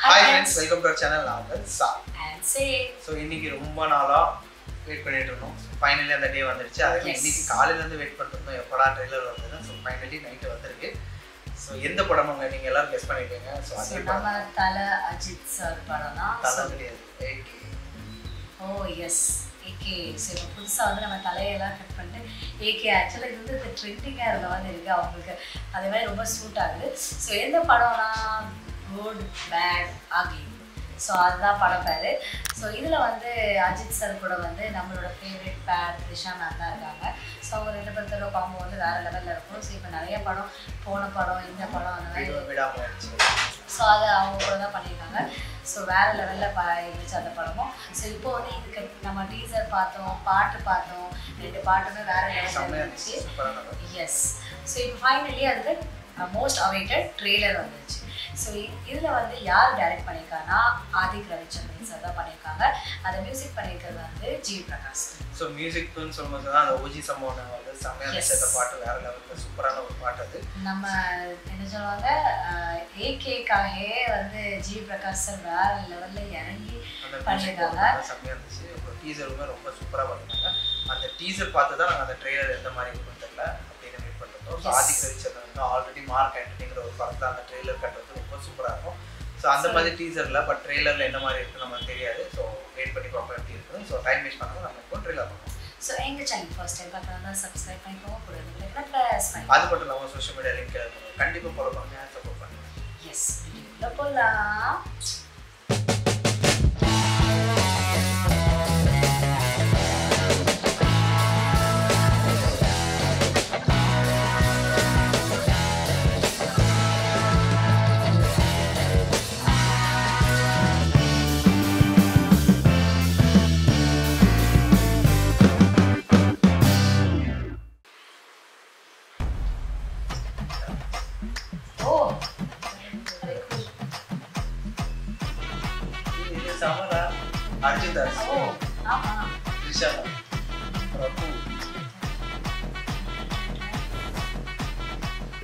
Hi friends, welcome to our channel. நான் சா and say so இன்னைக்கு ரொம்ப நாளா வெயிட் பண்ணிட்டு இருந்தோம். ஃபைனலி அந்த டே வந்துருச்சு. அதுக்கு இன்னைக்கு காலையில இருந்து வெயிட் பண்ணிட்டு இருந்தோம். எப்படா ட்ரைலர் வருதுன்னு. சோ ஃபைனலி நைட் வந்திருக்கு. சோ எந்த படம்ங்க நீங்க எல்லாரும் கெஸ் பண்ணிட்டீங்க. சோ அதே படம் நம்ம தல அஜித் சார் படம் தான். தல கிடையாது. ஏகே. ஓ எஸ் ஏகே. சோ புதுசா வந்து நம்ம தலையெல்லாம் கட் பண்ணிட்டு ஏகே ஆக்சுவலா இது வந்து ட்ரெண்டிங்கா இருக்க மாதிரி இருக்கு. அவங்களுக்கு அதே மாதிரி ரொம்ப சூட் ஆகுது. சோ எந்த படம்னா குட் பேட் அக்லி. ஸோ அதுதான் படம் பேர். ஸோ இதில் வந்து அஜித் சார் கூட வந்து நம்மளோட ஃபேவரட் பேர் த்ரிஷா மேம் தான் இருக்காங்க. ஸோ அவங்க ரெண்டு பேர்த்தோட காம்போ வந்து வேறு லெவலில் இருக்கும். ஸோ இப்போ நிறைய படம் போன படம் இந்த படம் அந்த மாதிரி ஸோ அதை அவங்க கூட தான் பண்ணியிருக்காங்க. ஸோ வேறு லெவலில் இருந்துச்சு அந்த படமும். ஸோ இப்போ வந்து இதுக்கு நம்ம டீசர் பார்த்தோம், பாட்டு பார்த்தோம், ரெண்டு பாட்டுமே வேறு லெவலில் இருந்துச்சு. எஸ். ஸோ இப்போ ஃபைனலி அதுக்கு மோஸ்ட் அவைட்டட் ட்ரெய்லர் வந்துச்சு. ஸோ இதில் வந்து யார் டைரக்ட் பண்ணியிருக்காங்கன்னா ஆதிக் ரவிச்சந்திரன் சார் தான் பண்ணியிருக்காங்க. அதை மியூசிக் பண்ணியிருக்கிறது வந்து ஜி பிரகாஷ். ஸோ மியூசிக்னு சொல்லும்போது தான் அந்த ஓஜி சம்பவம் வந்து செம்மையாக இருந்துச்சு. பாட்டு வேற லெவலில் சூப்பரான ஒரு பாட்டு. அது நம்ம என்ன சொல்லுவாங்க ஏகேக்காகவே வந்து ஜி பிரகாஷ் சார் வேற லெவலில் இறங்கி பண்ணியிருக்காங்க. செம்மையாக இருந்துச்சு. அப்புறம் டீசருமே ரொம்ப சூப்பராக பண்ணியிருக்காங்க. அந்த டீசர் பார்த்து தான் நாங்கள் அந்த ட்ரெய்லர் எந்த மாதிரி இருக்குன்னு தெரியல அப்படின்னு வெயிட் பண்ணிருந்தோம். ஸோ ஆதிக் ரவிச்சந்திரன் வந்து ஆல்ரெடி மார்க் ஆண்டனிங்கிற ஒரு படத்தில் அந்த ட்ரெய்லர் கட்டுறது ரொம்ப சூப்பராக இருக்கும். ஸோ அந்த மாதிரி டீசரில் பட் ட்ரெய்லரில் என்ன மாதிரி இருக்குன்னு நமக்கு தெரியாது. ஸோ வெயிட் பண்ணி பார்ப்போம் எப்படி இருக்குது. ஸோ டைம் வேஸ்ட் பண்ணாமல் நம்ம இப்போ ட்ரெய்லர் பண்ணுவோம். ஸோ எங்கள் சேனல் ஃபர்ஸ்ட் டைம் பார்க்குறதா சப்ஸ்கிரைப் பண்ணிக்கோங்க. கூட அது மட்டும் இல்லாமல் சோஷியல் மீடியா லிங்க் கண்டிப்பாக ஃபாலோ பண்ணுங்க, சப்போர்ட் பண்ணுங்க. எஸ் வீடியோக்குள்ள போகலாம். Samara, Arjudas, Trisha, Prabhu.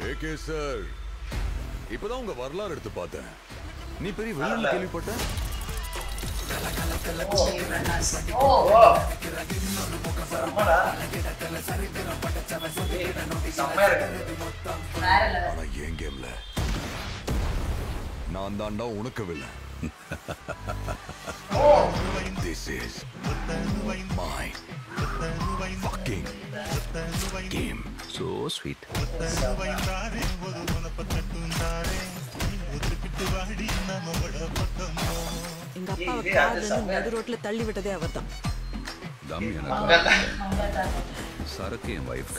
AK sir, இப்பதான் உங்க வரலாறு எடுத்து பார்த்தேன். நீ பெரிய வில்லன் கேள்விப்பட்ட? ஆனா என் கேம்ல நான் தாண்டா உனக்கு villain. This is my fucking game. So sweet. எங்க அப்பாவை கார்ல நடு ரோட்ல தள்ளி விட்டதே அவர்தான். தம் சரக்கு என் வைஃப்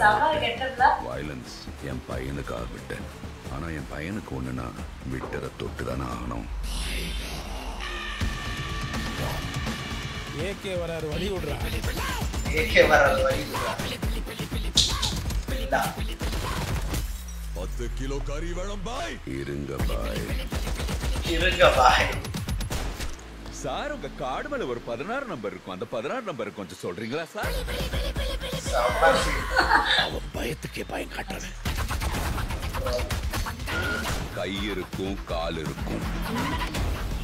வயலன்ஸ் என் பையனுக்காக விட்டேன். ஆனா என் பையனுக்கு ஒண்ணுனா விட்டத தொட்டுதானே ஆகணும். ஏகே வராரு வழி விடுறா. ஏகே வராரு வழி விடுறா. 10 கிலோ கறி வேணும் பாய். இருங்க பாய். இருங்க பாய். சார் உங்க கார்டு மேல ஒரு 16 நம்பர் இருக்கும். அந்த 16 நம்பர் கொஞ்சம் சொல்றீங்களா சார்? அவன் பயத்துக்கே பயம் காட்டுறவன். கை இருக்கும், கால் இருக்கும்,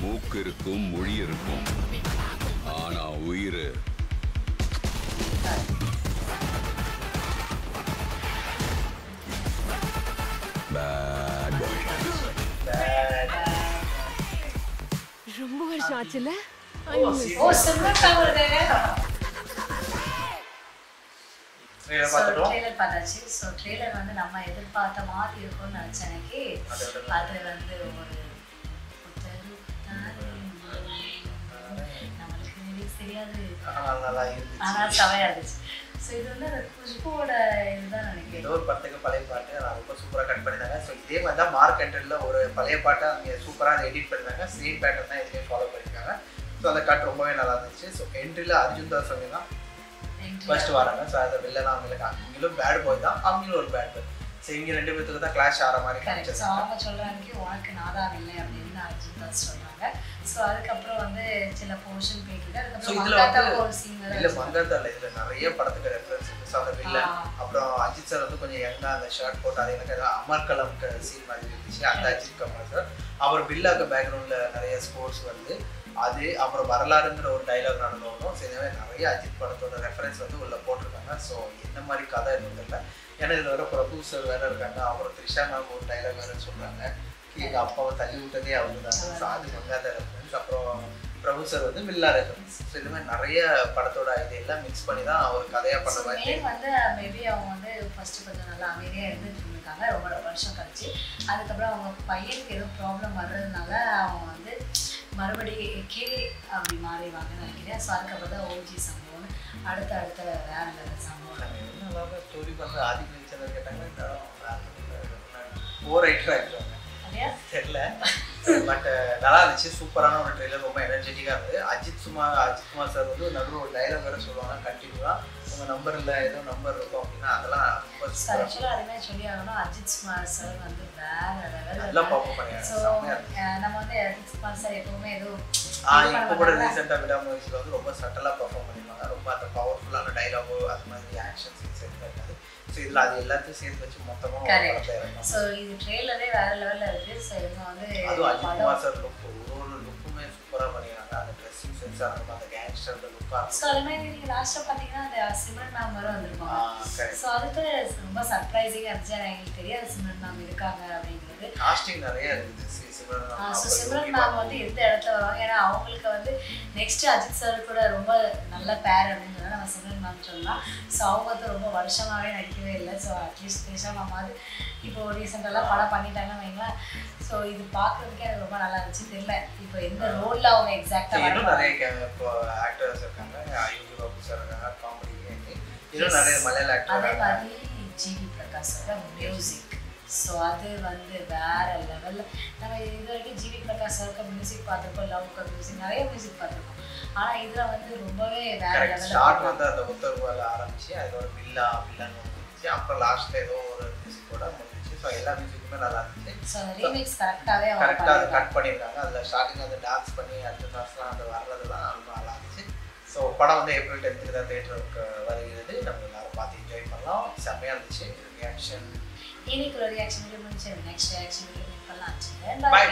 மூக்கு இருக்கும், மொழி இருக்கும். ஆனா உயிர் பேட் பாய். ரொம்ப வருஷம் ஆச்சுல. ஓ சிம்ரன் அவர்களே. ட்ரெய்லர் பார்த்தாச்சு. ஸோ ட்ரெய்லர் வந்து நம்ம எதிர்பார்த்த மாதிரி இருக்கும்னு நினச்சேன். எனக்கு அது வந்து ஒரு நம்மளுக்கு லிரிக்ஸ் தெரியாது, ஆனால் செமையாக இருந்துச்சு. ஸோ இது வந்து அந்த குஷ்புவோட இதுதான் நினைக்கிறேன். ஏதோ ஒரு படத்துக்கு பழைய பாட்டு நான் ரொம்ப சூப்பராக கட் பண்ணியிருந்தாங்க. ஸோ இதே மாதிரி தான் மார்க் என்ட்ரியில் ஒரு பழைய பாட்டை அவங்க சூப்பராக அதை எடிட் பண்ணியிருந்தாங்க. சேம் பேட்டர்ன் தான் எதுவுமே ஃபாலோ பண்ணியிருக்காங்க. ஸோ அந்த கட் ரொம்பவே நல்லா இருந்துச்சு. ஸோ என்ட்ரியில் அர்ஜுன் தாஸ் அவங்க தான் ஃபர்ஸ்ட் வராங்க. ஸோ அதை வெளில தான் அவங்களும் பேட் பாய் தான், அவங்களும் ஒரு பேட் பாய். ஸோ இங்கே ரெண்டு பேருக்கு தான் கிளாஷ் ஆகிற மாதிரி கரெக்ட். ஸோ அவங்க சொல்கிறாங்க உனக்கு நான் தான் இல்லை அப்படின்னு அர்ஜுன் தாஸ் சொல்கிறாங்க. ஸோ அதுக்கப்புறம் வந்து சில போர்ஷன் போயிட்டு அதுக்கப்புறம் மங்காத்தா ஒரு சீன் இல்லை மங்காத்தா இல்லை, இதில் நிறைய படத்துக்கு ரெஃபரன்ஸ் இருக்குது. ஸோ அந்த வில்லன் அப்புறம் அஜித் சார் வந்து கொஞ்சம் யங்காக அந்த ஷர்ட் போட்டு அது எனக்கு ஏதாவது அமர்கலம் சீன் மாதிரி இருந்துச்சு அந்த அஜித் கமல் சார். அப்புறம் பில்லாக்க பேக்ரவுண்டில் நிறைய ஸ்போர்ட்ஸ் வந்து அது அப்புறம் வரலாறுங்கிற ஒரு டைலாக் நடந்து வரும். ஸோ இதுவே நிறைய அஜித் படத்தோட ரெஃபரன்ஸ் வந்து உள்ளே போட்டிருக்காங்க. ஸோ என்ன மாதிரி கதை இருந்ததில்லை. ஏன்னா இதில் வர பிரபு சார் வேறு இருக்காங்க. அப்புறம் த்ரிஷா மேம் ஒரு டைலாக் வேறு சொல்கிறாங்க, எங்கள் அப்பாவை தள்ளி விட்டதே அவங்க தான். ஸோ அது மங்காத ரெஃபரன்ஸ். அப்புறம் பிரபு சார் வந்து வில்லா ரெஃபரன்ஸ். ஸோ இது மாதிரி நிறைய படத்தோட இது எல்லாம் மிக்ஸ் பண்ணி தான் அவர் கதையாக பண்ண மாதிரி வந்து மேபி அவங்க வந்து ஃபர்ஸ்ட் கொஞ்சம் நல்லா அமைதியாக இருந்துட்டு இருந்திருக்காங்க ரொம்ப வருஷம் கழிச்சு. அதுக்கப்புறம் அவங்க பையனுக்கு எதுவும் ப்ராப்ளம் வர்றதுனால அவங்க வந்து மறுபடி கே அப்படி மாறிவாங்கன்னு நினைக்கிறேன். ஸோ அதுக்கப்புறம் தான் ஓஜி சம்பவம் அடுத்த வேற லெவல் சம்பவம் ஸ்டோரி பண்ணுற ஆதி கல்ச்சர் கேட்டாங்க ஓவர் ரைட்டர் ஆகிடுவாங்க தெரியல. பட் நல்லா இருந்துச்சு. சூப்பரான ஒரு ட்ரெய்லர், ரொம்ப எனர்ஜெட்டிக்காக இருந்தது. அஜித் குமார் சார் வந்து நடுவில் ஒரு டைலாக் வேறு சொல்லுவாங்க கண்டினியூவாக, உங்கள் நம்பர் இல்லை ஏதோ நம்பர் இருக்கும் அப்படின்னா அதெல்லாம் ரொம்ப ஆக்சுவலாக அதுவே சொல்லி ஆகணும். அஜித் குமார் சார் வந்து வேற லெவல் நல்லா பர்ஃபார்ம் பண்ணிருக்காங்க. ஸோ நம்ம வந்து அஜித் குமார் சார் எப்பவுமே எதுவும் இப்போ கூட ரீசெண்டாக விடாமுயற்சியில் வந்து ரொம்ப சட்டலாக பர்ஃபார்ம் பண்ணிருப்பாங்க. ரொம்ப அந்த பவர்ஃபுல்லான டைலாகோ அது மாதிரி ஆக்ஷன் சீன்ஸ் எதுவும் இருக்காது. ஸோ இதில் அது எல்லாத்தையும் சேர்த்து வச்சு மொத்தமாக கரெக்ட். ஸோ இது ட்ரெய்லரே வேற லெவலில் இருக்குது. ஸோ இவங்க வந்து அதுவும் அஜித் குமார் சார் லுக் ஒரு லுக்குமே சூப்பராக பண்ணிடுறாங்க. அந்த ட்ரெஸ்ஸிங் சென்ஸாக இருக்கும், அந்த கேங்ஸ்டர் லுக்காக. ஸோ அது மாதிரி நீங்கள் லாஸ்ட்டாக பார்த்தீங்கன்னா அந்த சிம்ரன் மேம் வரும் வந்திருப்பாங்க. ஸோ அதுக்கு ரொம்ப சர்ப்ரைசிங்காக இருந்துச்சு. எங்களுக்கு தெரியாது சிம்ரன் மேம் இருக்காங்க அப்படிங்கிறது. காஸ்டிங் நிறைய இருக்குது. ஸோ சிம்ரன் மேம் வந்து எந்த இடத்துல வருவாங்க, ஏன்னா அவங்களுக்கு வந்து நெக்ஸ்ட் அஜித் சார் கூட ரொம்ப நல்ல பேர் அப்படின்னு சொன்னால் நம்ம சிம்ரன் மேம் சொல்லலாம். ஸோ அவங்க வந்து ரொம்ப வருஷமாகவே நடிக்கவே இல்லை. ஸோ அட்லீஸ்ட் த்ரிஷா மேமாவது இப்போ ரீசெண்டெல்லாம் படம் பண்ணிட்டாங்கன்னு வைங்களேன். ஸோ இது பார்க்குறதுக்கே எனக்கு ரொம்ப நல்லா இருந்துச்சு. தெரியல இப்போ எந்த ரோலில் அவங்க எக்ஸாக்டாக இன்னும் நிறைய இப்போ ஆக்டர்ஸ் இருக்காங்க. யூகி பாபு சார் இருக்காங்க, காமெடி இன்னும் நிறைய மலையாள ஆக்டர். அதே மாதிரி ஜிவி பிரகாஷோட மியூசிக். ஸோ அது வந்து வேற லெவலில் நம்ம இது வரைக்கும் ஜிவி பிரகாஷ் சாருக்கு மியூசிக் பார்த்துருக்கோம், லவ்க்கு மியூசிக் நிறைய மியூசிக் பார்த்துருக்கோம். ஆனால் இதில் வந்து ரொம்பவே வேற லெவலில் ஸ்டார்ட் வந்து அந்த உத்தரவால ஆரம்பிச்சு அதோட வில்லன் வந்துச்சு. அப்புறம் லாஸ்ட்டில் ஏதோ ஒரு மியூசிக்கோட முடிஞ்சிச்சு. ஸோ எல்லா மியூசிக்குமே நல்லா இருந்துச்சு. ஸோ ரீமிக்ஸ் கரெக்டாக அதை கட் பண்ணியிருக்காங்க. அதில் ஸ்டார்டிங் அந்த டான்ஸ் பண்ணி அடுத்த கிளாஸ்லாம் அது வர்றதுலாம் ரொம்ப நல்லா இருந்துச்சு. ஸோ படம் வந்து ஏப்ரல் 10 தான் தேட்டருக்கு வருகிறது. நம்ம எல்லாரும் பார்த்து என்ஜாய் பண்ணலாம். செம்மையாக இருந்துச்சு. ரியாக்ஷன் இன்னைக்கு ஒரு ரியாக்ஷன் முடிஞ்சு நெக்ஸ்ட் ரியாக்ஷன் பண்ணலாம்.